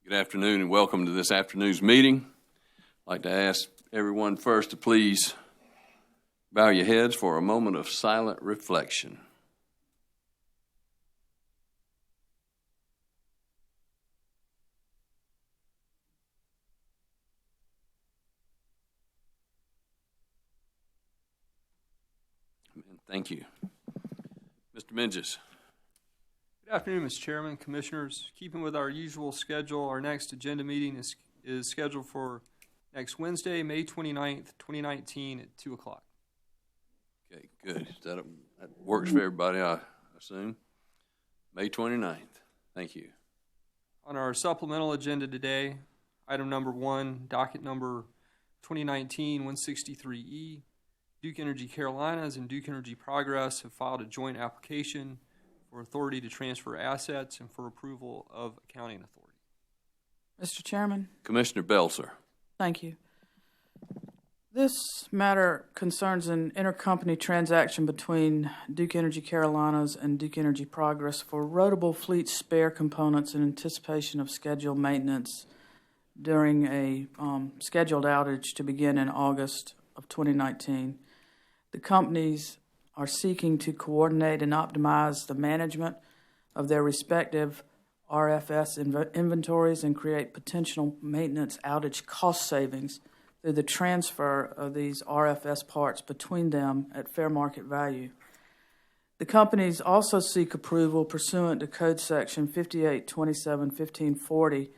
Good afternoon and welcome to this afternoon's meeting. I'd like to ask everyone first to please bow your heads for a moment of silent reflection. Thank you. Mr. Minges. Good afternoon, Mr. Chairman, Commissioners. Keeping with our usual schedule, our next agenda meeting is scheduled for next Wednesday, May 29th, 2019 at 2 o'clock. Okay, good. That works for everybody, I assume. May 29th. Thank you. On our supplemental agenda today, item number 1, docket number 2019-163E, Duke Energy Carolinas and Duke Energy Progress have filed a joint application for authority to transfer assets and for approval of accounting authority. Mr. Chairman. Commissioner Belzer. Thank you. This matter concerns an intercompany transaction between Duke Energy Carolinas and Duke Energy Progress for rotable fleet spare components in anticipation of scheduled maintenance during a scheduled outage to begin in August of 2019. The companies are seeking to coordinate and optimize the management of their respective RFS inventories and create potential maintenance outage cost savings through the transfer of these RFS parts between them at fair market value. The companies also seek approval pursuant to Code Section 5827-1540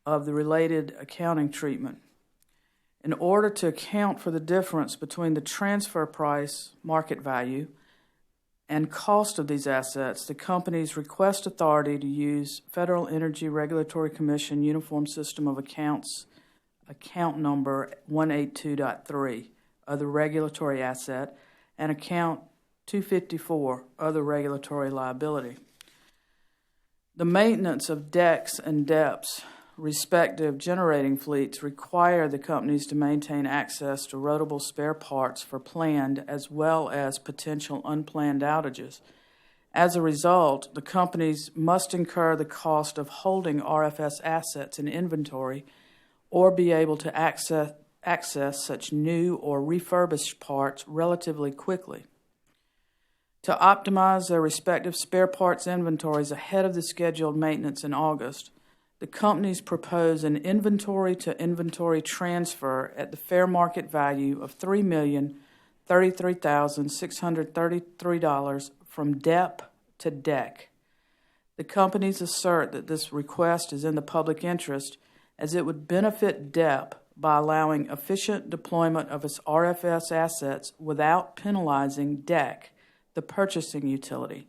of the related accounting treatment. In order to account for the difference between the transfer price, market value, and cost of these assets, the companies request authority to use Federal Energy Regulatory Commission Uniform System of Accounts, account number 182.3, other regulatory asset, and account 254, other regulatory liability. The maintenance of DECs and DEPs, respective generating fleets, require the companies to maintain access to rotable spare parts for planned as well as potential unplanned outages. As a result, the companies must incur the cost of holding RFS assets in inventory or be able to access such new or refurbished parts relatively quickly. To optimize their respective spare parts inventories ahead of the scheduled maintenance in August, the companies propose an inventory-to-inventory transfer at the fair market value of $3,033,633 from DEP to DEC. The companies assert that this request is in the public interest as it would benefit DEP by allowing efficient deployment of its RFS assets without penalizing DEC, the purchasing utility,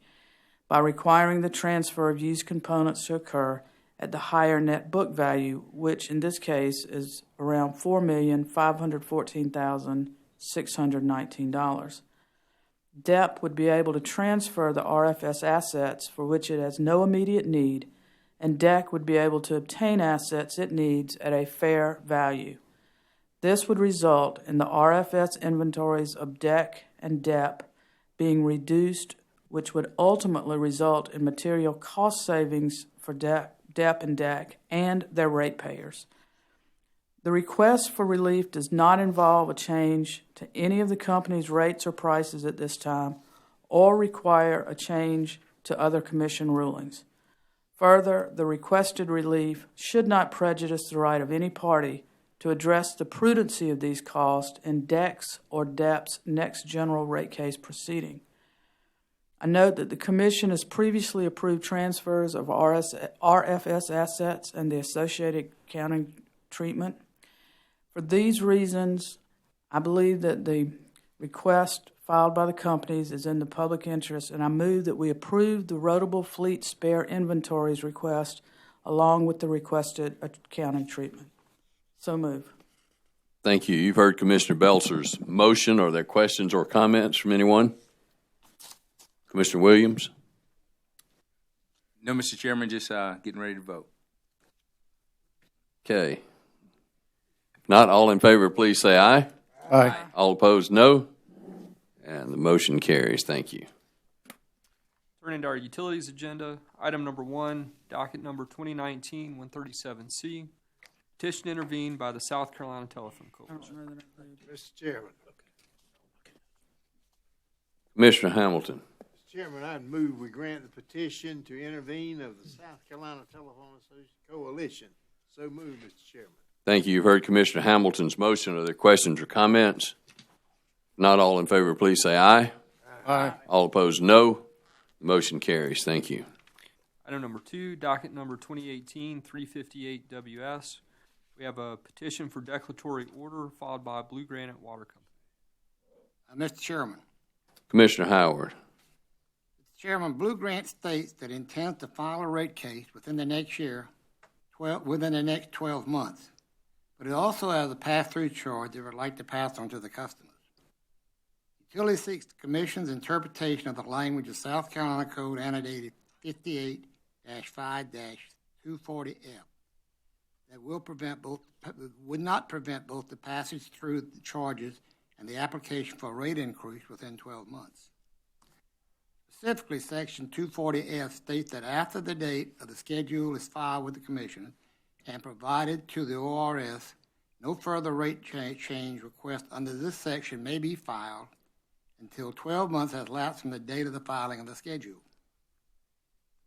by requiring the transfer of used components to occur at the higher net book value, which in this case is around $4,514,619. DEP would be able to transfer the RFS assets for which it has no immediate need, and DEC would be able to obtain assets it needs at a fair value. This would result in the RFS inventories of DEC and DEP being reduced, which would ultimately result in material cost savings for DEP and DEC and their ratepayers. The request for relief does not involve a change to any of the company's rates or prices at this time or require a change to other commission rulings. Further, the requested relief should not prejudice the right of any party to address the prudency of these costs in DEC's or DEP's next general rate case proceeding. I note that the Commission has previously approved transfers of RFS assets and the associated accounting treatment. For these reasons, I believe that the request filed by the companies is in the public interest, and I move that we approve the rotable fleet spare inventories request along with the requested accounting treatment. So move. Thank you. You've heard Commissioner Belzer's motion. Are there questions or comments from anyone? Commissioner Williams? No, Mr. Chairman, just getting ready to vote. Okay. If not, all in favor, please say aye. Aye. All opposed, no. And the motion carries. Thank you. Turning to our utilities agenda, item number 1, docket number 2019-137C, petition to intervene by the South Carolina Telephone Coalition. Mr. Chairman. Commissioner Hamilton. Mr. Chairman, I'd move we grant the petition to intervene of the South Carolina Telephone Coalition. So moved, Mr. Chairman. Thank you. You've heard Commissioner Hamilton's motion. Are there questions or comments? Not all in favor, please say aye. Aye. All opposed, no. The motion carries. Thank you. Item number 2, docket number 2018-358WS. We have a petition for declaratory order filed by Blue Granite Water Company. Mr. Chairman. Commissioner Howard. Mr. Chairman, Blue Grant states that it intends to file a rate case within the next 12 months, but it also has a pass-through charge they would like to pass on to the customers. Utility seeks the Commission's interpretation of the language of South Carolina Code annotated 58-5-240F that would not prevent both the passage through the charges and the application for a rate increase within 12 months. Specifically, Section 240F states that after the date of the schedule is filed with the Commission and provided to the ORS, no further rate change request under this section may be filed until 12 months has lapsed from the date of the filing of the schedule.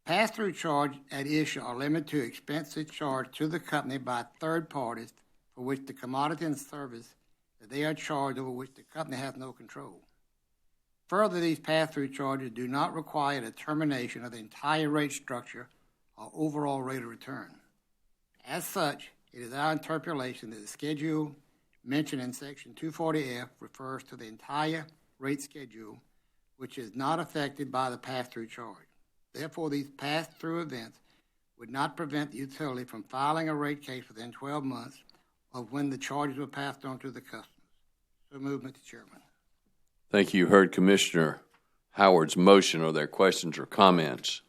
Pass-through charge at issue are limited to expenses charged to the company by third parties for which the commodity and service that they are charged over which the company has no control. Further, these pass-through charges do not require the termination of the entire rate structure or overall rate of return. As such, it is our interpretation that the schedule mentioned in Section 240F refers to the entire rate schedule, which is not affected by the pass-through charge. Therefore, these pass-through events would not prevent the utility from filing a rate case within 12 months of when the charges were passed on to the customers. So moved, Mr. Chairman. Thank you. You heard Commissioner Howard's motion. Are there questions or comments?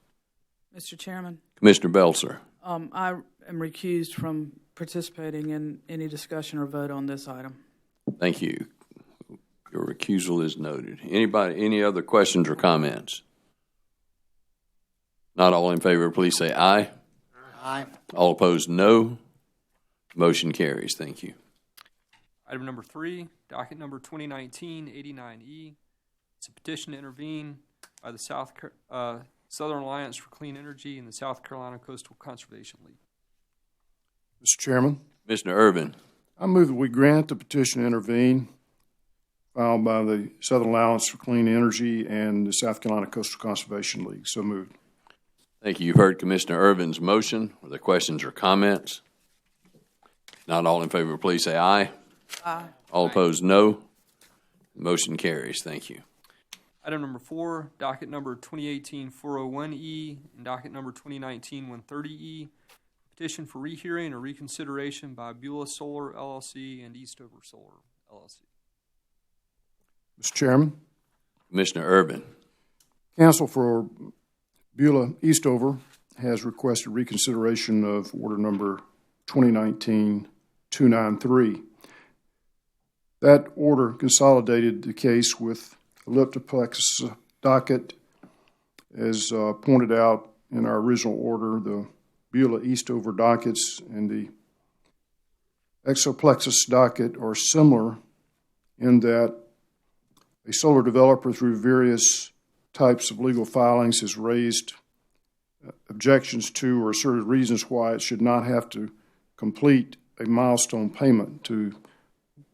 Mr. Chairman, Commissioner Belzer. I am recused from participating in any discussion or vote on this item. Thank you. Your recusal is noted. Any other questions or comments? Not all in favor, please say aye. Aye. All opposed, no. Motion carries. Thank you. Item number 3, docket number 2019-89E. It's a petition to intervene by the Southern Alliance for Clean Energy and the South Carolina Coastal Conservation League. Mr. Chairman, Commissioner Irvin. I move that we grant the petition to intervene filed by the Southern Alliance for Clean Energy and the South Carolina Coastal Conservation League. So moved. Thank you. You've heard Commissioner Irvin's motion. Are there questions or comments? Not all in favor, please say aye. Aye. All opposed, no. Motion carries. Thank you. Item number 4, docket number 2018-401E and docket number 2019-130E. Petition for rehearing or reconsideration by Beulah Solar LLC and Eastover Solar LLC. Mr. Chairman, Commissioner Irvin. counsel for Beulah Eastover has requested reconsideration of order number 2019-293. That order consolidated the case with elliptoplex docket. As pointed out in our original order, the Beulah Eastover dockets and the exoplexus docket are similar in that a solar developer, through various types of legal filings, has raised objections to or asserted reasons why it should not have to complete a milestone payment to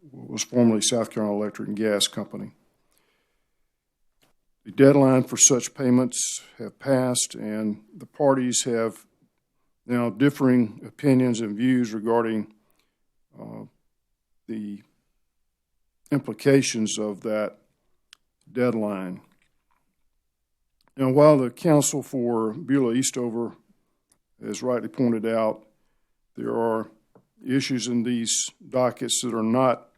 what was formerly South Carolina Electric and Gas Company. The deadline for such payments have passed, and the parties have now differing opinions and views regarding the implications of that deadline. Now, while the counsel for Beulah Eastover has rightly pointed out, there are issues in these dockets that are not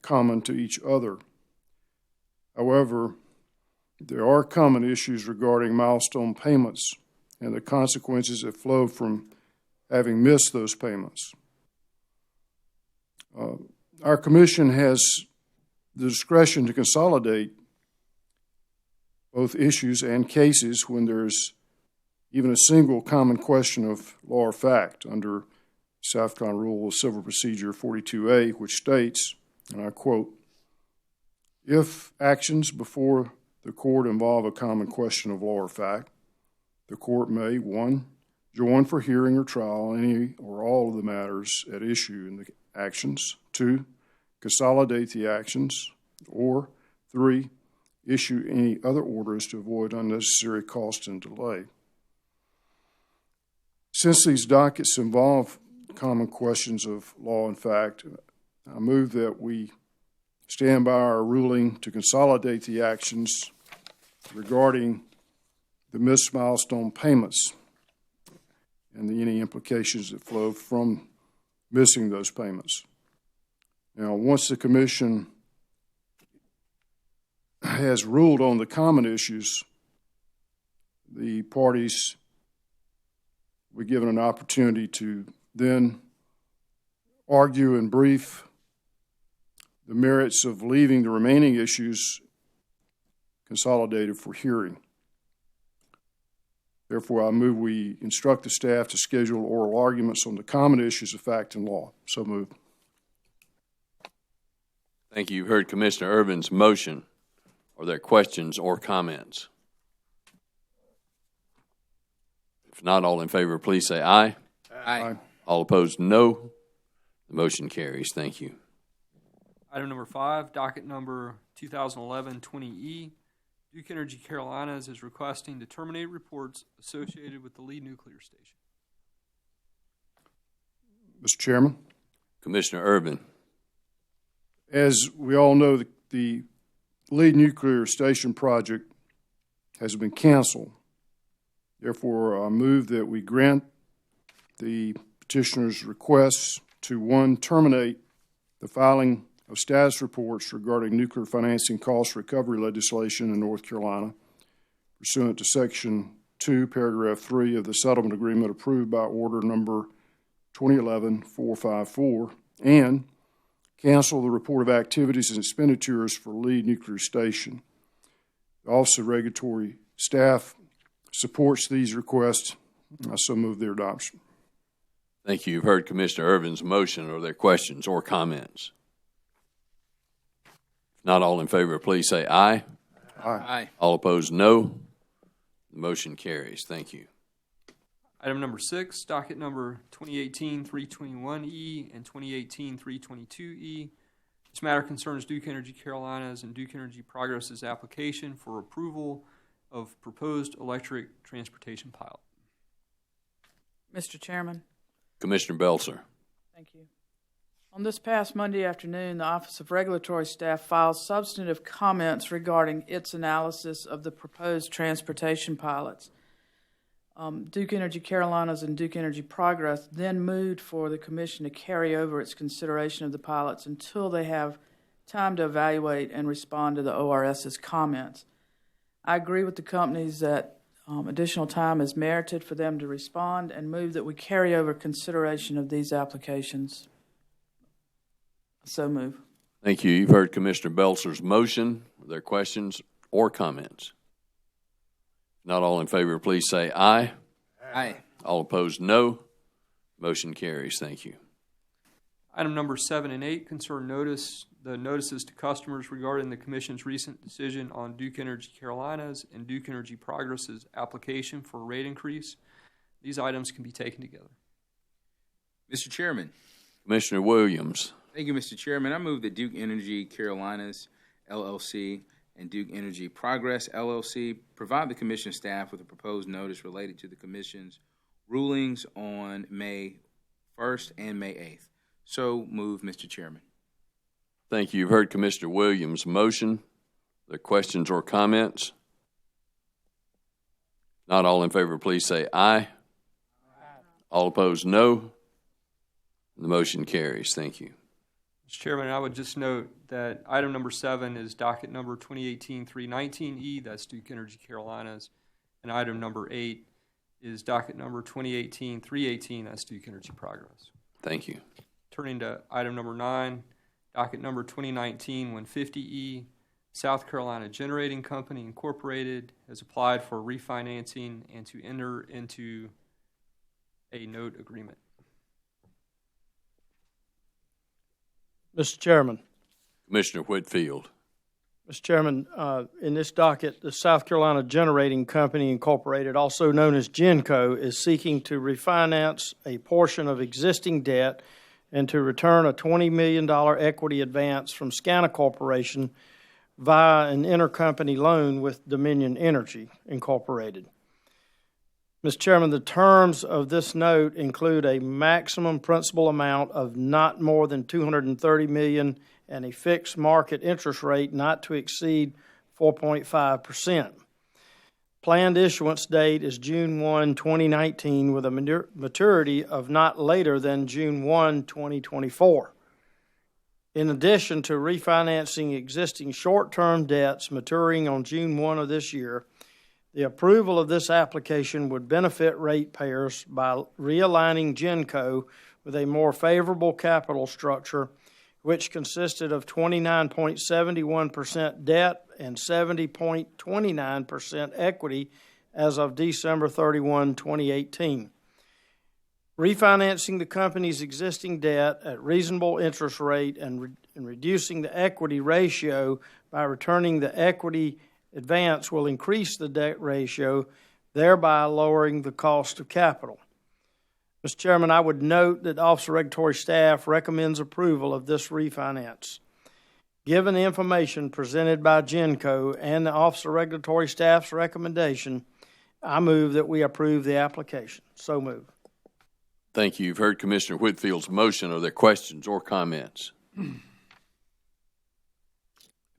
common to each other. However, there are common issues regarding milestone payments and the consequences that flow from having missed those payments. Our commission has the discretion to consolidate both issues and cases when there's even a single common question of law or fact under South Carolina Rule of Civil Procedure 42A, which states, and I quote, "If actions before the court involve a common question of law or fact, the court may, 1, join for hearing or trial any or all of the matters at issue in the actions, 2, consolidate the actions, or 3, issue any other orders to avoid unnecessary cost and delay." Since these dockets involve common questions of law and fact, I move that we stand by our ruling to consolidate the actions regarding the missed milestone payments and any implications that flow from missing those payments. Now, once the Commission has ruled on the common issues, the parties were given an opportunity to then argue and brief the merits of leaving the remaining issues consolidated for hearing. Therefore, I move we instruct the staff to schedule oral arguments on the common issues of fact and law. So moved. Thank you. You've heard Commissioner Irvin's motion. Are there questions or comments? If not, all in favor, please say aye. Aye. All opposed, no. The motion carries. Thank you. Item number 5, docket number 2011-20E. Duke Energy Carolinas is requesting to terminate reports associated with the Lee Nuclear Station. Mr. Chairman, Commissioner Irvin. as we all know, the Lee Nuclear Station project has been canceled. Therefore, I move that we grant the petitioner's requests to, 1, terminate the filing of status reports regarding nuclear financing cost recovery legislation in North Carolina pursuant to Section 2, Paragraph 3 of the settlement agreement approved by Order Number 2011-454, and cancel the report of activities and expenditures for Lee Nuclear Station. The Office of Regulatory Staff supports these requests. I so move their adoption. Thank you. You've heard Commissioner Irvin's motion. Are there questions or comments? If not, all in favor, please say aye. Aye. All opposed, no. The motion carries. Thank you. Item number 6, docket number 2018-321E and 2018-322E. This matter concerns Duke Energy Carolinas and Duke Energy Progress's application for approval of proposed electric transportation pilot. Mr. Chairman. Commissioner Belzer. Thank you. On this past Monday afternoon, the Office of Regulatory Staff filed substantive comments regarding its analysis of the proposed transportation pilots. Duke Energy Carolinas and Duke Energy Progress then moved for the Commission to carry over its consideration of the pilots until they have time to evaluate and respond to the ORS's comments. I agree with the companies that additional time is merited for them to respond and move that we carry over consideration of these applications. So move. Thank you. You've heard Commissioner Belzer's motion. Are there questions or comments? Not all in favor, please say aye. Aye. All opposed, no. Motion carries. Thank you. Item number 7 and 8 concern the notices to customers regarding the Commission's recent decision on Duke Energy Carolinas and Duke Energy Progress's application for a rate increase. These items can be taken together. Mr. Chairman. Commissioner Williams. Thank you, Mr. Chairman. I move that Duke Energy Carolinas, LLC, and Duke Energy Progress, LLC, provide the Commission staff with a proposed notice related to the Commission's rulings on May 1st and May 8th. So move, Mr. Chairman. Thank you. You've heard Commissioner Williams' motion. Are there questions or comments? Not all in favor, please say aye. Aye. All opposed, no. The motion carries. Thank you. Mr. Chairman, I would just note that item number 7 is docket number 2018-319E, that's Duke Energy Carolinas, and item number 8 is docket number 2018-318, that's Duke Energy Progress. Thank you. Turning to item number 9, docket number 2019-150E, South Carolina Generating Company Incorporated has applied for refinancing and to enter into a note agreement. Mr. Chairman. Commissioner Whitfield. Mr. Chairman, in this docket, the South Carolina Generating Company Incorporated, also known as GENCO, is seeking to refinance a portion of existing debt and to return a $20 million equity advance from SCANA Corporation via an intercompany loan with Dominion Energy Incorporated. Mr. Chairman, the terms of this note include a maximum principal amount of not more than $230 million and a fixed market interest rate not to exceed 4.5%. Planned issuance date is June 1, 2019, with a maturity of not later than June 1, 2024. In addition to refinancing existing short-term debts maturing on June 1 of this year, the approval of this application would benefit ratepayers by realigning GENCO with a more favorable capital structure, which consisted of 29.71% debt and 70.29% equity as of December 31, 2018. Refinancing the company's existing debt at reasonable interest rate and reducing the equity ratio by returning the equity advance will increase the debt ratio, thereby lowering the cost of capital. Mr. Chairman, I would note that the Office of Regulatory Staff recommends approval of this refinance. Given the information presented by GENCO and the Office of Regulatory Staff's recommendation, I move that we approve the application. So move. Thank you. You've heard Commissioner Whitfield's motion. Are there questions or comments? If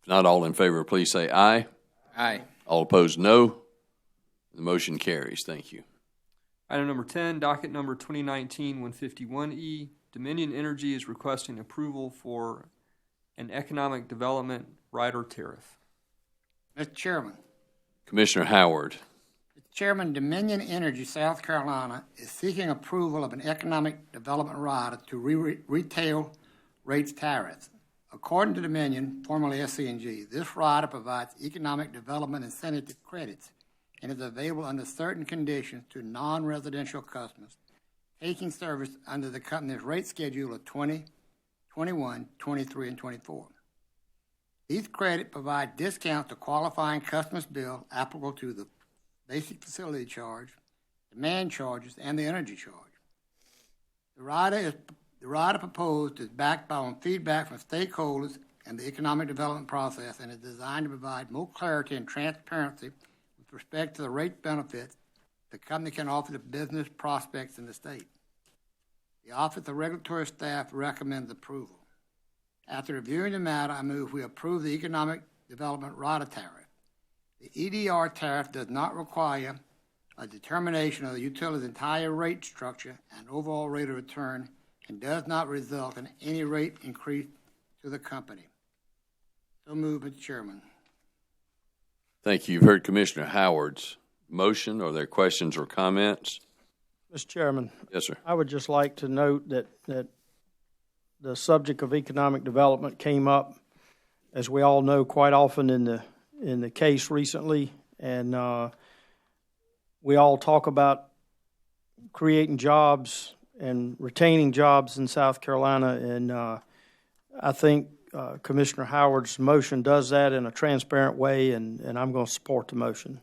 not, all in favor, please say aye. Aye. All opposed, no. The motion carries. Thank you. Item number 10, docket number 2019-151E. Dominion Energy is requesting approval for an economic development rider tariff. Mr. Chairman. Commissioner Howard. Mr. Chairman, Dominion Energy, South Carolina, is seeking approval of an economic development rider to retail rates tariffs. According to Dominion, formerly SC&G, this rider provides economic development incentive credits and is available under certain conditions to non-residential customers taking service under the company's rate schedule of 20, 21, 23, and 24. These credits provide discounts to qualifying customers' bill applicable to the basic facility charge, demand charges, and the energy charge. The rider proposed is backed by feedback from stakeholders and the economic development process and is designed to provide more clarity and transparency with respect to the rate benefits the company can offer to business prospects in the state. The Office of Regulatory Staff recommends approval. After reviewing the matter, I move we approve the Economic Development Rider Tariff. The EDR tariff does not require a determination of the utility's entire rate structure and overall rate of return and does not result in any rate increase to the company. So moved, Mr. Chairman. Thank you. You've heard Commissioner Howard's motion. Are there questions or comments? Mr. Chairman. Yes, sir. I would just like to note that the subject of economic development came up, as we all know, quite often in the case recently, and we all talk about creating jobs and retaining jobs in South Carolina, and I think Commissioner Howard's motion does that in a transparent way, and I'm going to support the motion.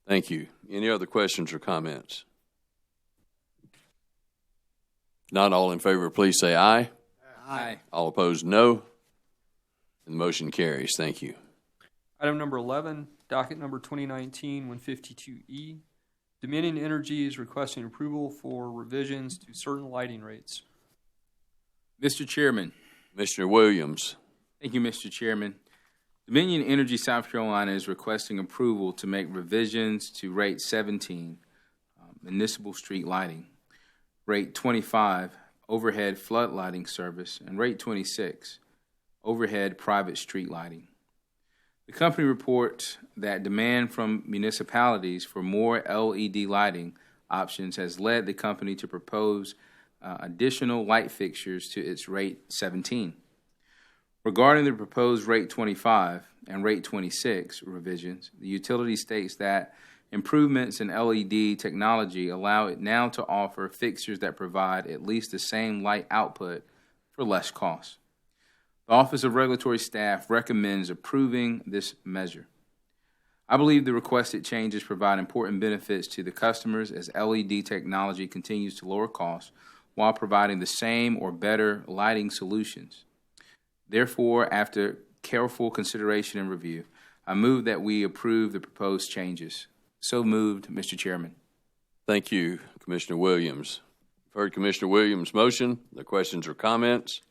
Thank you. Any other questions or comments? Not all in favor, please say aye. Aye. All opposed, no. And the motion carries. Thank you. Item number 11, docket number 2019-152E. Dominion Energy is requesting approval for revisions to certain lighting rates. Mr. Chairman. Commissioner Williams. Thank you, Mr. Chairman. Dominion Energy South Carolina is requesting approval to make revisions to Rate 17, Municipal Street Lighting, Rate 25, Overhead Flood Lighting Service, and Rate 26, Overhead Private Street Lighting. The company reports that demand from municipalities for more LED lighting options has led the company to propose additional light fixtures to its Rate 17. Regarding the proposed rate 25 and rate 26 revisions, the utility states that improvements in LED technology allow it now to offer fixtures that provide at least the same light output for less cost. The Office of Regulatory Staff recommends approving this measure. I believe the requested changes provide important benefits to the customers as LED technology continues to lower costs while providing the same or better lighting solutions. Therefore, after careful consideration and review, I move that we approve the proposed changes. So moved, Mr. Chairman. Thank you, Commissioner Williams. You've heard Commissioner Williams' motion. Are there questions or comments?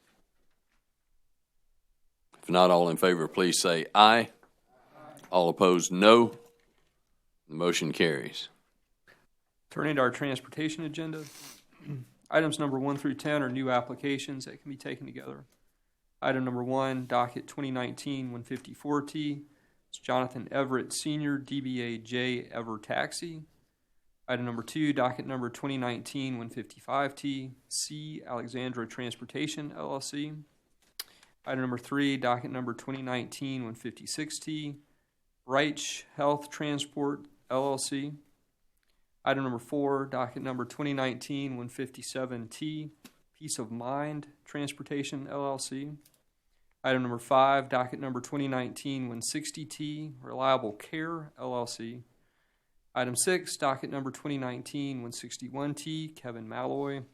If not, all in favor, please say aye. All opposed, no. The motion carries. Turning to our transportation agenda, items number 1 through 10 are new applications that can be taken together. Item number 1, docket 2019-154T. It's Jonathan Everett Sr., DBA J. Ever Taxi. Item number 2, docket number 2019-155T. C. Alexandra Transportation, LLC. Item number 3, docket number 2019-156T. Reich Health Transport, LLC. Item number 4, docket number 2019-157T. Peace of Mind Transportation, LLC. Item number 5, docket number 2019-160T. Reliable Care, LLC. Item 6, docket number 2019-161T. Kevin Malloy.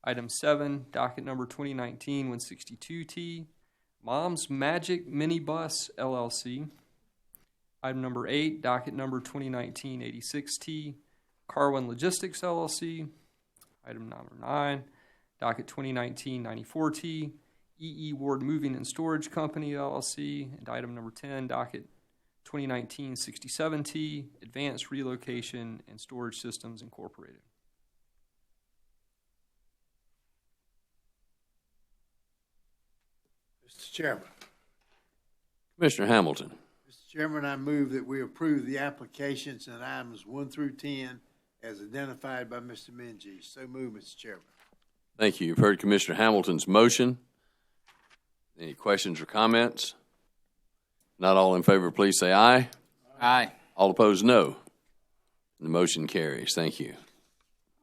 Item 7, docket number 2019-162T. Mom's Magic Minibus, LLC. Item number 8, docket number 2019-86T. Carwin Logistics, LLC. Item number 9, docket 2019-94T. E.E. Ward Moving and Storage Company, LLC. And item number 10, docket 2019-67T. Advanced Relocation and Storage Systems, Incorporated. Mr. Chairman. Commissioner Hamilton. Mr. Chairman, I move that we approve the applications in items 1 through 10 as identified by Mr. Minges. So move, Mr. Chairman. Thank you. You've heard Commissioner Hamilton's motion. Any questions or comments? Not all in favor, please say aye. Aye. All opposed, no. The motion carries. Thank you.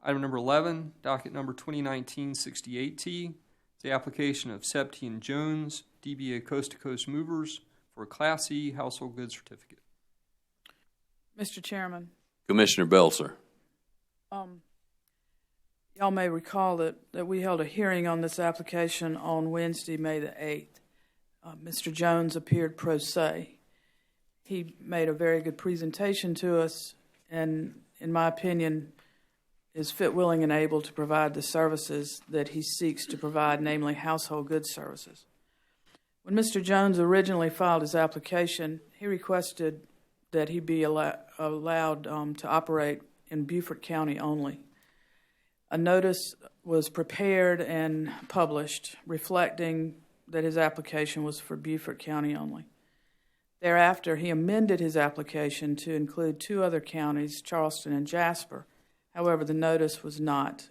Item number 11, docket number 2019-68T. The application of Septian Jones, DBA Coast to Coast Movers, for a Class E household goods certificate. Mr. Chairman, Commissioner Belzer. y'all may recall that we held a hearing on this application on Wednesday, May the 8th. Mr. Jones appeared pro se. He made a very good presentation to us and, in my opinion, is fit, willing, and able to provide the services that he seeks to provide, namely household goods services. When Mr. Jones originally filed his application, he requested that he be allowed to operate in Beaufort County only. A notice was prepared and published reflecting that his application was for Beaufort County only. Thereafter, he amended his application to include 2 other counties, Charleston and Jasper. However, the notice was not,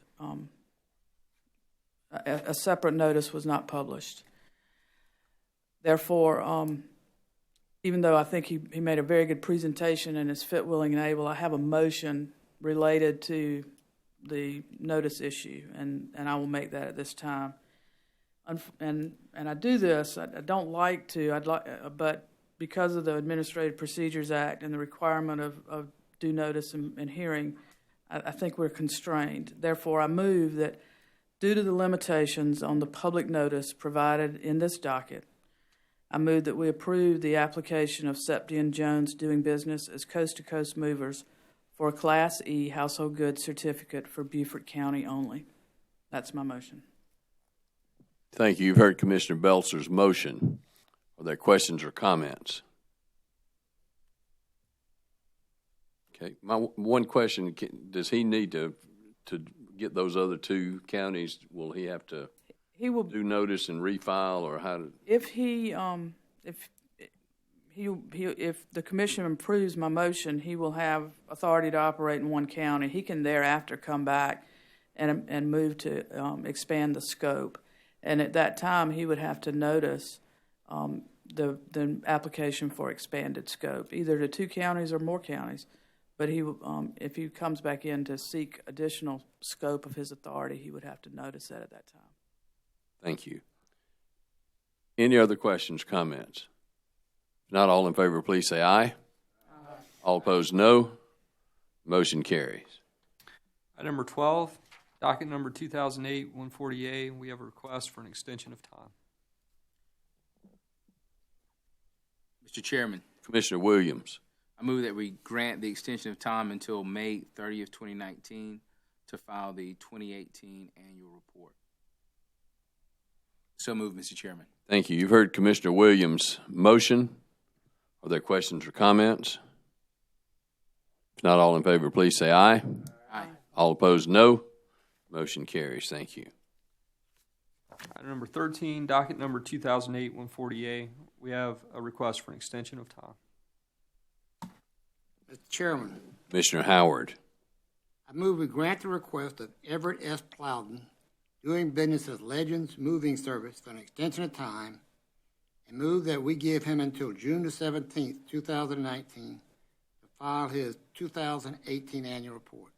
a separate notice was not published. Therefore, even though I think he made a very good presentation and is fit, willing, and able, I have a motion related to the notice issue, and I will make that at this time. And I do this, I don't like to, but because of the Administrative Procedures Act and the requirement of due notice and hearing, I think we're constrained. Therefore, I move that due to the limitations on the public notice provided in this docket, I move that we approve the application of Septian Jones doing business as Coast to Coast Movers for a Class E household goods certificate for Beaufort County only. That's my motion. Thank you. You've heard Commissioner Belzer's motion. Are there questions or comments? Okay. My one question, does he need to get those other 2 counties? Will he have to do notice and refile, or how? If the commission approves my motion, he will have authority to operate in 1 county. He can thereafter come back and move to expand the scope. And at that time, he would have to notice the application for expanded scope, either to 2 counties or more counties. But he, if he comes back in to seek additional scope of his authority, he would have to notice that at that time. Thank you. Any other questions, comments? If not, all in favor, please say aye. Aye. All opposed, no. Motion carries. Item number 12, docket number 2008-140A, we have a request for an extension of time. Mr. Chairman, Commissioner Williams. I move that we grant the extension of time until May 30th, 2019 to file the 2018 annual report. So moved, Mr. Chairman. Thank you. You've heard Commissioner Williams' motion. Are there questions or comments? If not, all in favor, please say aye. Aye. All opposed, no. Motion carries. Thank you. Item number 13, docket number 2008-140A, we have a request for an extension of time. Mr. Chairman, Commissioner Howard. I move we grant the request of Everett S. Plowden, doing business as Legends Moving Service, for an extension of time, and move that we give him until June the 17th, 2019, to file his 2018 annual report.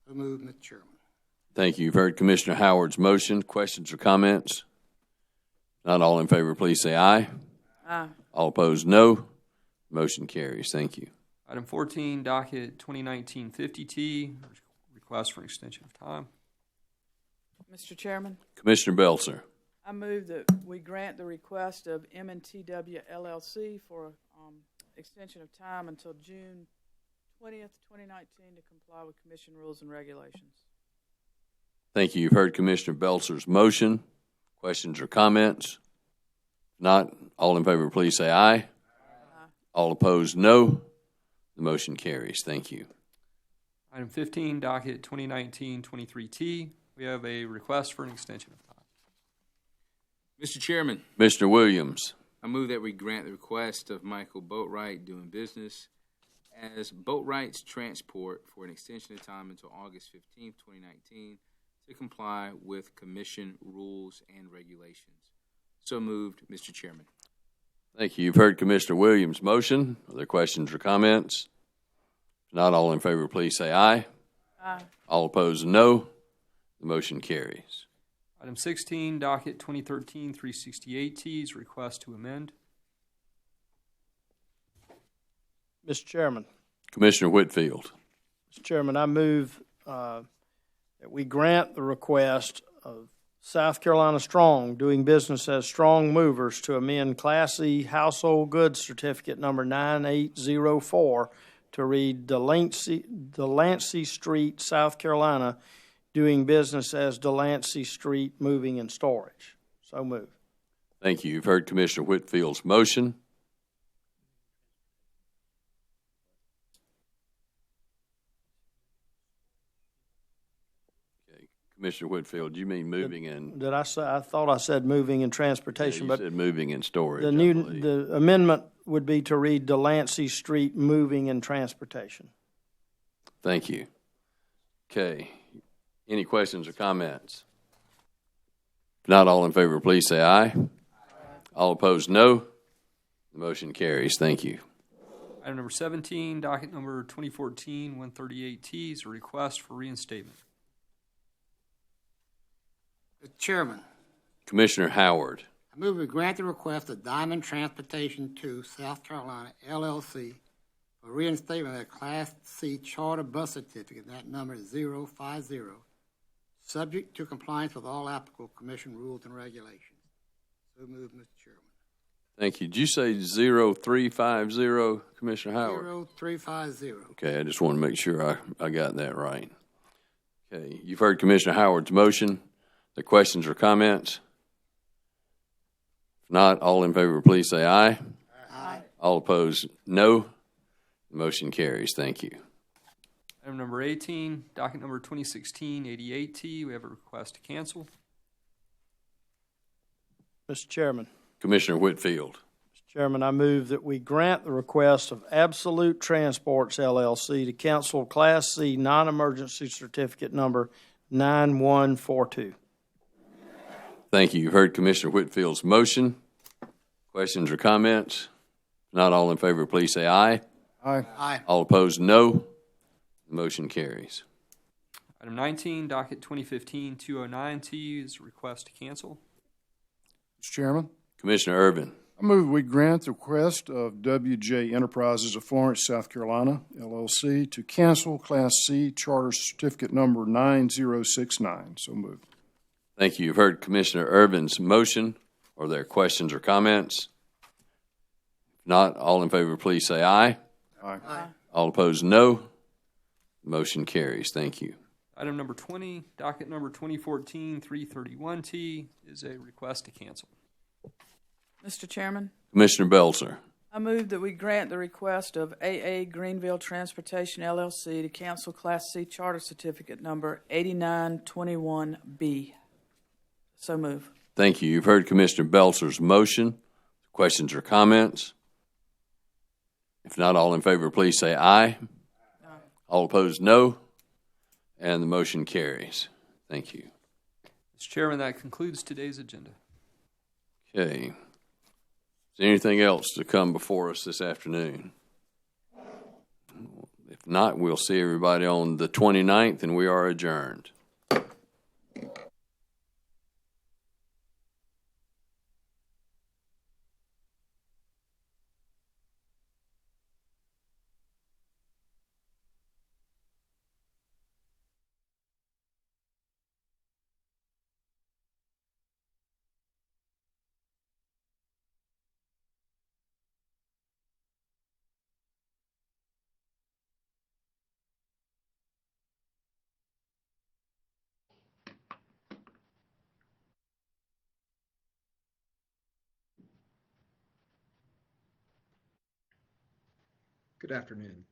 So moved, Mr. Chairman. Thank you. You've heard Commissioner Howard's motion. Questions or comments? Not all in favor, please say aye. Aye. All opposed, no. Motion carries. Thank you. Item 14, docket 2019-50T, request for an extension of time. Mr. Chairman, Commissioner Belzer. I move that we grant the request of M&TW LLC for extension of time until June 20th, 2019 to comply with Commission rules and regulations. Thank you. You've heard Commissioner Belzer's motion. Questions or comments? Not all in favor, please say aye. Aye. All opposed, no. The motion carries. Thank you. Item 15, docket 2019-23T, we have a request for an extension of time. Mr. Chairman, Commissioner Williams. I move that we grant the request of Michael Boatwright, doing business as Boatwright's Transport, for an extension of time until August 15th, 2019 to comply with Commission rules and regulations. So moved, Mr. Chairman. Thank you. You've heard Commissioner Williams' motion. Are there questions or comments? If not, all in favor, please say aye. Aye. All opposed, no. The motion carries. Item 16, docket 2013-368T is request to amend. Mr. Chairman. Commissioner Whitfield. Mr. Chairman, I move that we grant the request of South Carolina Strong, doing business as Strong Movers, to amend Class E Household Goods Certificate number 9804 to read Delancey Street, South Carolina, doing business as Delancey Street Moving and Storage. So moved. Thank you. You've heard Commissioner Whitfield's motion. Commissioner Whitfield, you mean moving and? Did I say? I thought I said moving and transportation, You but said moving and storage. the amendment would be to read Delancey Street Moving and Transportation. Thank you. Okay. Any questions or comments? If not, all in favor, please say aye. Aye. All opposed, no. The motion carries. Thank you. Item number 17, docket number 2014-138T is a request for reinstatement. Mr. Chairman, Commissioner Howard. I move we grant the request of Diamond Transportation 2, South Carolina, LLC, for reinstatement of their Class C charter bus certificate, that number is 050, subject to compliance with all applicable Commission rules and regulations. So moved, Mr. Chairman. Thank you. Did you say 0350, Commissioner Howard? 0350. Okay, I just want to make sure I got that right. Okay, you've heard Commissioner Howard's motion. The questions or comments? If not, all in favor, please say aye. Aye. All opposed, no. The motion carries. Thank you. Item number 18, docket number 2016-88T, we have a request to cancel. Mr. Chairman. Commissioner Whitfield. Mr. Chairman, I move that we grant the request of Absolute Transports, LLC, to cancel Class C non-emergency certificate number 9142. Thank you. You've heard Commissioner Whitfield's motion. Questions or comments? Not all in favor, please say aye. Aye. Aye. All opposed, no. Motion carries. Item 19, docket 2015-209T is a request to cancel. Mr. Chairman, Commissioner Urban. I move we grant the request of WJ Enterprises of Florence, South Carolina, LLC, to cancel Class C Charter Certificate Number 9069. So moved. Thank you. You've heard Commissioner Urban's motion. Are there questions or comments? If not, all in favor, please say aye. Aye. All opposed, no. Motion carries. Thank you. Item number 20, docket number 2014-331T is a request to cancel. Mr. Chairman, Commissioner Belzer. I move that we grant the request of AA Greenville Transportation LLC to cancel Class C Charter Certificate Number 8921B. So move. Thank you. You've heard Commissioner Belzer's motion. Questions or comments? If not, all in favor, please say aye. All opposed, no. And the motion carries. Thank you. Mr. Chairman, that concludes today's agenda. Okay. Is there anything else to come before us this afternoon? If not, we'll see everybody on the 29th, and we are adjourned. Good afternoon.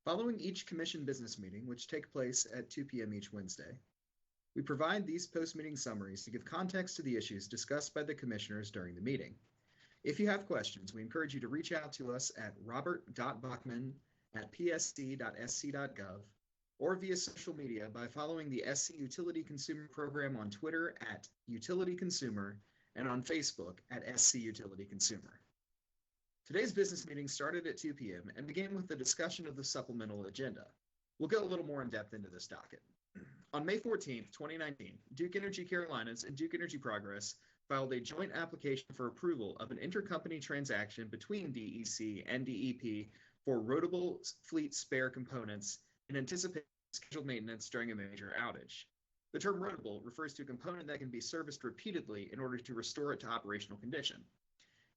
Following each commission business meeting, which take place at 2 p.m. each Wednesday, we provide these post-meeting summaries to give context to the issues discussed by the commissioners during the meeting. If you have questions, we encourage you to reach out to us at robert.bachman@psc.sc.gov or via social media by following the SC Utility Consumer Program on Twitter at Utility Consumer and on Facebook at SC Utility Consumer. Today's business meeting started at 2 p.m. and began with the discussion of the supplemental agenda. We'll go a little more in depth into this docket. On May 14, 2019, Duke Energy Carolinas and Duke Energy Progress filed a joint application for approval of an intercompany transaction between DEC and DEP for rotable fleet spare components in anticipation of scheduled maintenance during a major outage. The term rotable refers to a component that can be serviced repeatedly in order to restore it to operational condition.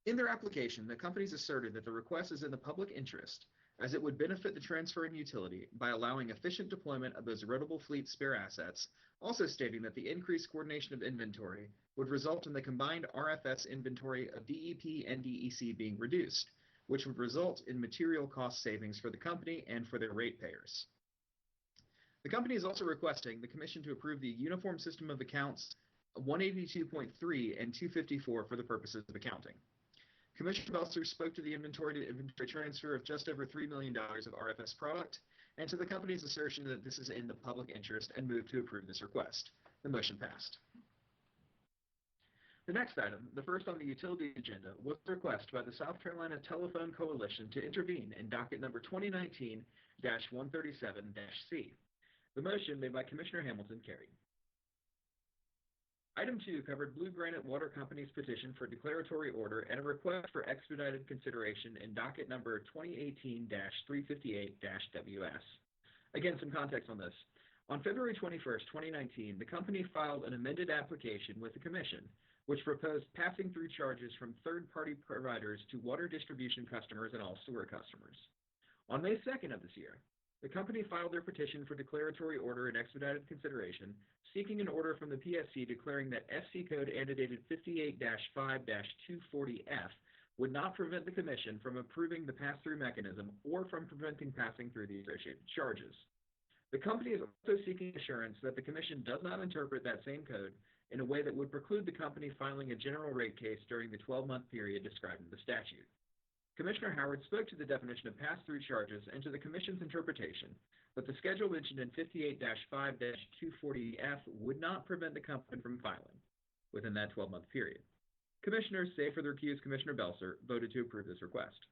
In their application, the companies asserted that the request is in the public interest, as it would benefit the transferring utility by allowing efficient deployment of those rotable fleet spare assets, also stating that the increased coordination of inventory would result in the combined RFS inventory of DEP and DEC being reduced, which would result in material cost savings for the company and for their ratepayers. The company is also requesting the Commission to approve the Uniform System of Accounts 182.3 and 254 for the purposes of accounting. Commissioner Belzer spoke to the inventory-to-inventory transfer of just over $3 million of RFS product and to the company's assertion that this is in the public interest and moved to approve this request. The motion passed. The next item, the first on the utility agenda, was a request by the South Carolina Telephone Coalition to intervene in docket number 2019-137-C. The motion made by Commissioner Hamilton carried. Item 2 covered Blue Granite Water Company's petition for declaratory order and a request for expedited consideration in docket number 2018-358-WS. Again, some context on this. On February 21st, 2019, the company filed an amended application with the Commission, which proposed passing through charges from third-party providers to water distribution customers and all sewer customers. On May 2nd of this year, the company filed their petition for declaratory order and expedited consideration, seeking an order from the PSC declaring that SC Code annotated 58-5-240F would not prevent the Commission from approving the pass-through mechanism or from preventing passing through the associated charges. The company is also seeking assurance that the Commission does not interpret that same code in a way that would preclude the company filing a general rate case during the 12-month period described in the statute. Commissioner Howard spoke to the definition of pass-through charges and to the Commission's interpretation that the schedule mentioned in 58-5-240F would not prevent the company from filing within that 12-month period. Commissioners, save for the recused Commissioner Belser, voted to approve this request.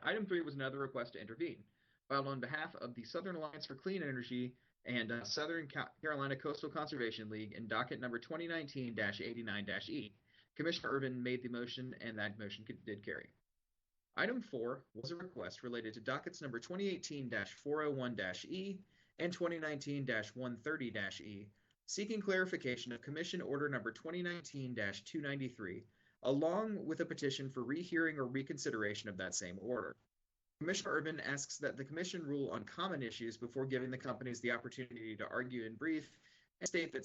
Item 3 was another request to intervene, filed on behalf of the Southern Alliance for Clean Energy and Southern Carolina Coastal Conservation League in docket number 2019-89-E. Commissioner Urban made the motion, and that motion did carry. Item 4 was a request related to dockets number 2018-401-E and 2019-130-E, seeking clarification of Commission Order number 2019-293, along with a petition for rehearing or reconsideration of that same order. Commissioner Urban asks that the Commission rule on common issues before giving the companies the opportunity to argue in brief, and stated that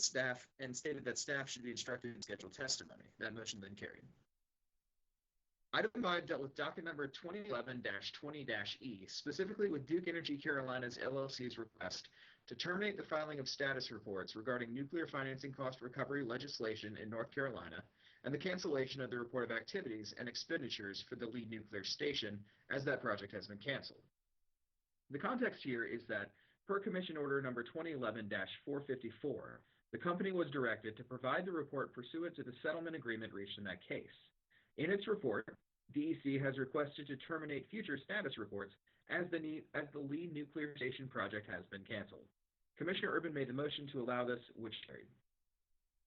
staff should be instructed to schedule testimony. That motion then carried. Item 5 dealt with docket number 2011-20-E, specifically with Duke Energy Carolinas LLC's request to terminate the filing of status reports regarding nuclear financing cost recovery legislation in North Carolina and the cancellation of the report of activities and expenditures for the Lee Nuclear Station, as that project has been canceled. The context here is that, per Commission Order number 2011-454, the company was directed to provide the report pursuant to the settlement agreement reached in that case. In its report, DEC has requested to terminate future status reports as the Lee Nuclear Station project has been canceled. Commissioner Urban made the motion to allow this, which carried.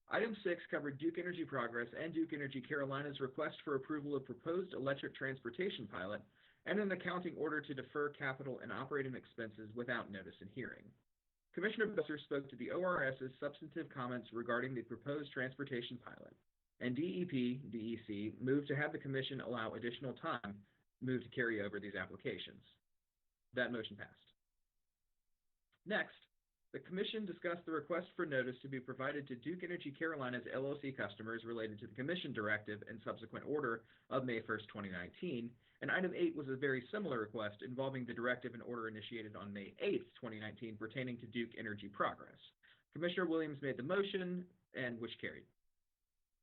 Item 6 covered Duke Energy Progress and Duke Energy Carolina's request for approval of proposed electric transportation pilot and an accounting order to defer capital and operating expenses without notice and hearing. Commissioner Besser spoke to the ORS's substantive comments regarding the proposed transportation pilot, and DEC moved to have the Commission allow additional time to carry over these applications. That motion passed. Next, the Commission discussed the request for notice to be provided to Duke Energy Carolinas LLC customers related to the Commission directive and subsequent order of May 1st, 2019, and Item 8 was a very similar request involving the directive and order initiated on May 8th, 2019, pertaining to Duke Energy Progress. Commissioner Williams made the motion, and which carried.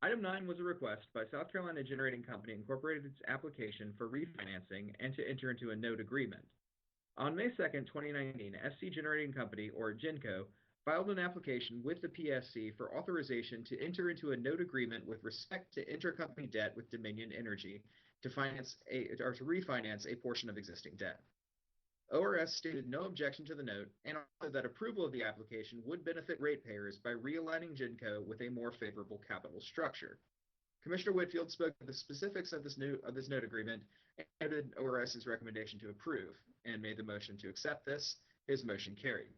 Item 9 was a request by South Carolina Generating Company Incorporated its application for refinancing and to enter into a note agreement. On May 2nd, 2019, SC Generating Company, or GenCo, filed an application with the PSC for authorization to enter into a note agreement with respect to intercompany debt with Dominion Energy to refinance a portion of existing debt. ORS stated no objection to the note and also that approval of the application would benefit ratepayers by realigning GenCo with a more favorable capital structure. Commissioner Whitfield spoke to the specifics of this note agreement and noted ORS's recommendation to approve and made the motion to accept this. His motion carried.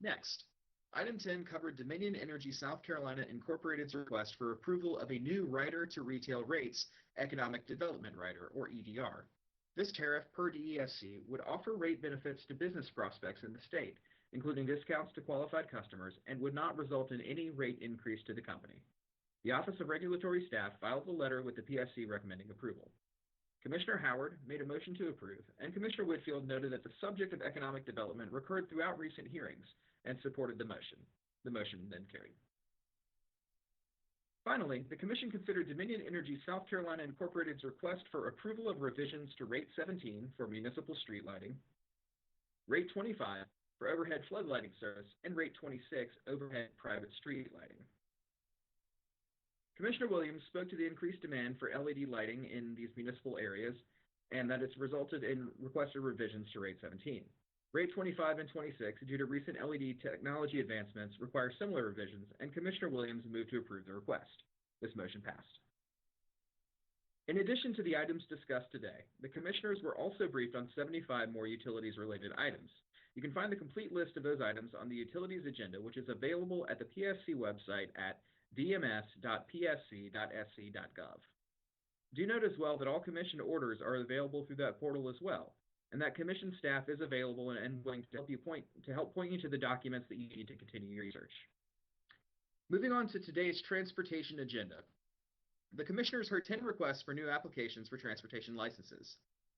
Next, Item 10 covered Dominion Energy South Carolina Incorporated's request for approval of a new Rider to Retail Rates Economic Development Rider, or EDR. This tariff, per DESC, would offer rate benefits to business prospects in the state, including discounts to qualified customers, and would not result in any rate increase to the company. The Office of Regulatory Staff filed a letter with the PSC recommending approval. Commissioner Howard made a motion to approve, and Commissioner Whitfield noted that the subject of economic development recurred throughout recent hearings and supported the motion. The motion then carried. Finally, the Commission considered Dominion Energy South Carolina Incorporated's request for approval of revisions to Rate 17 for municipal street lighting, Rate 25 for overhead flood lighting service, and Rate 26 overhead private street lighting. Commissioner Williams spoke to the increased demand for LED lighting in these municipal areas and that it's resulted in requested revisions to Rate 17. Rate 25 and 26, due to recent LED technology advancements, require similar revisions, and Commissioner Williams moved to approve the request. This motion passed. In addition to the items discussed today, the Commissioners were also briefed on 75 more utilities-related items. You can find the complete list of those items on the Utilities Agenda, which is available at the PSC website at dms.psc.sc.gov. Do note as well that all Commission orders are available through that portal as well, and that Commission staff is available and willing to help point you to the documents that you need to continue your research. Moving on to today's transportation agenda. The Commissioners heard 10 requests for new applications for transportation licenses.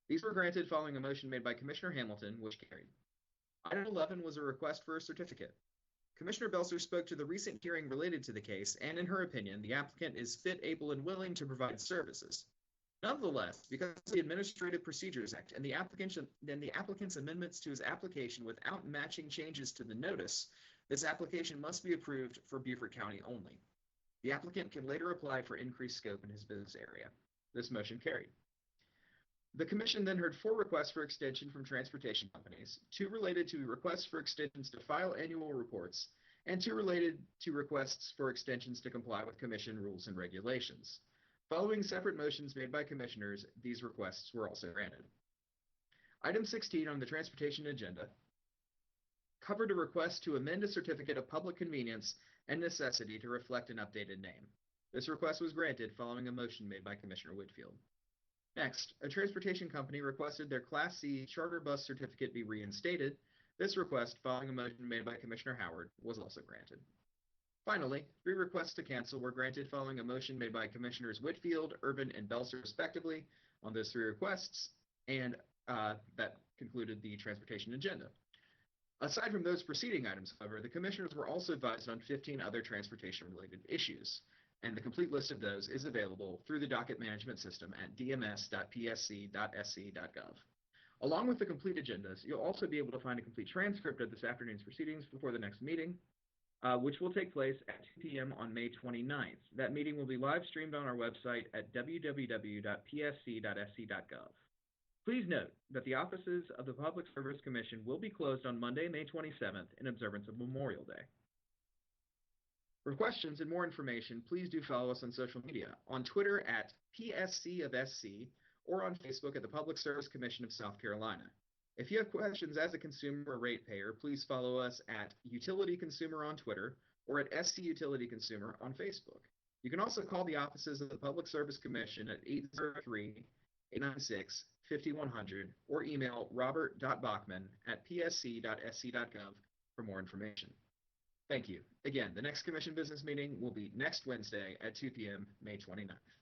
These were granted following a motion made by Commissioner Hamilton, which carried. Item 11 was a request for a certificate. Commissioner Belser spoke to the recent hearing related to the case, and in her opinion, the applicant is fit, able, and willing to provide services. Nonetheless, because of the Administrative Procedures Act and the applicant's amendments to his application without matching changes to the notice, this application must be approved for Beaufort County only. The The applicant can later apply for increased scope in his business area. This motion carried. The Commission then heard 4 requests for extension from transportation companies, 2 related to requests for extensions to file annual reports, and 2 related to requests for extensions to comply with Commission rules and regulations. Following separate motions made by Commissioners, these requests were also granted. Item 16 on the transportation agenda covered a request to amend a certificate of public convenience and necessity to reflect an updated name. This request was granted following a motion made by Commissioner Whitfield. Next, a transportation company requested their Class C charter bus certificate be reinstated. This request, following a motion made by Commissioner Howard, was also granted. Finally, 3 requests to cancel were granted following a motion made by Commissioners Whitfield, Urban, and Belser respectively on those 3 requests, and that concluded the transportation agenda. Aside from those preceding items, however, the Commissioners were also advised on 15 other transportation-related issues, and the complete list of those is available through the docket management system at dms.psc.sc.gov. Along with the complete agendas, you'll also be able to find a complete transcript of this afternoon's proceedings before the next meeting, which will take place at 2 p.m. on May 29th. That meeting will be live streamed on our website at www.psc.sc.gov. Please note that the offices of the Public Service Commission will be closed on Monday, May 27th in observance of Memorial Day. For questions and more information, please do follow us on social media, on Twitter at PSC of SC, or on Facebook at the Public Service Commission of South Carolina. If you have questions as a consumer or ratepayer, please follow us at Utility Consumer on Twitter or at SC Utility Consumer on Facebook. You can also call the offices of the Public Service Commission at 803-896-5100 or email robert.bachman@psc.sc.gov for more information. Thank you. Again, the next Commission business meeting will be next Wednesday at 2 p.m., May 29th.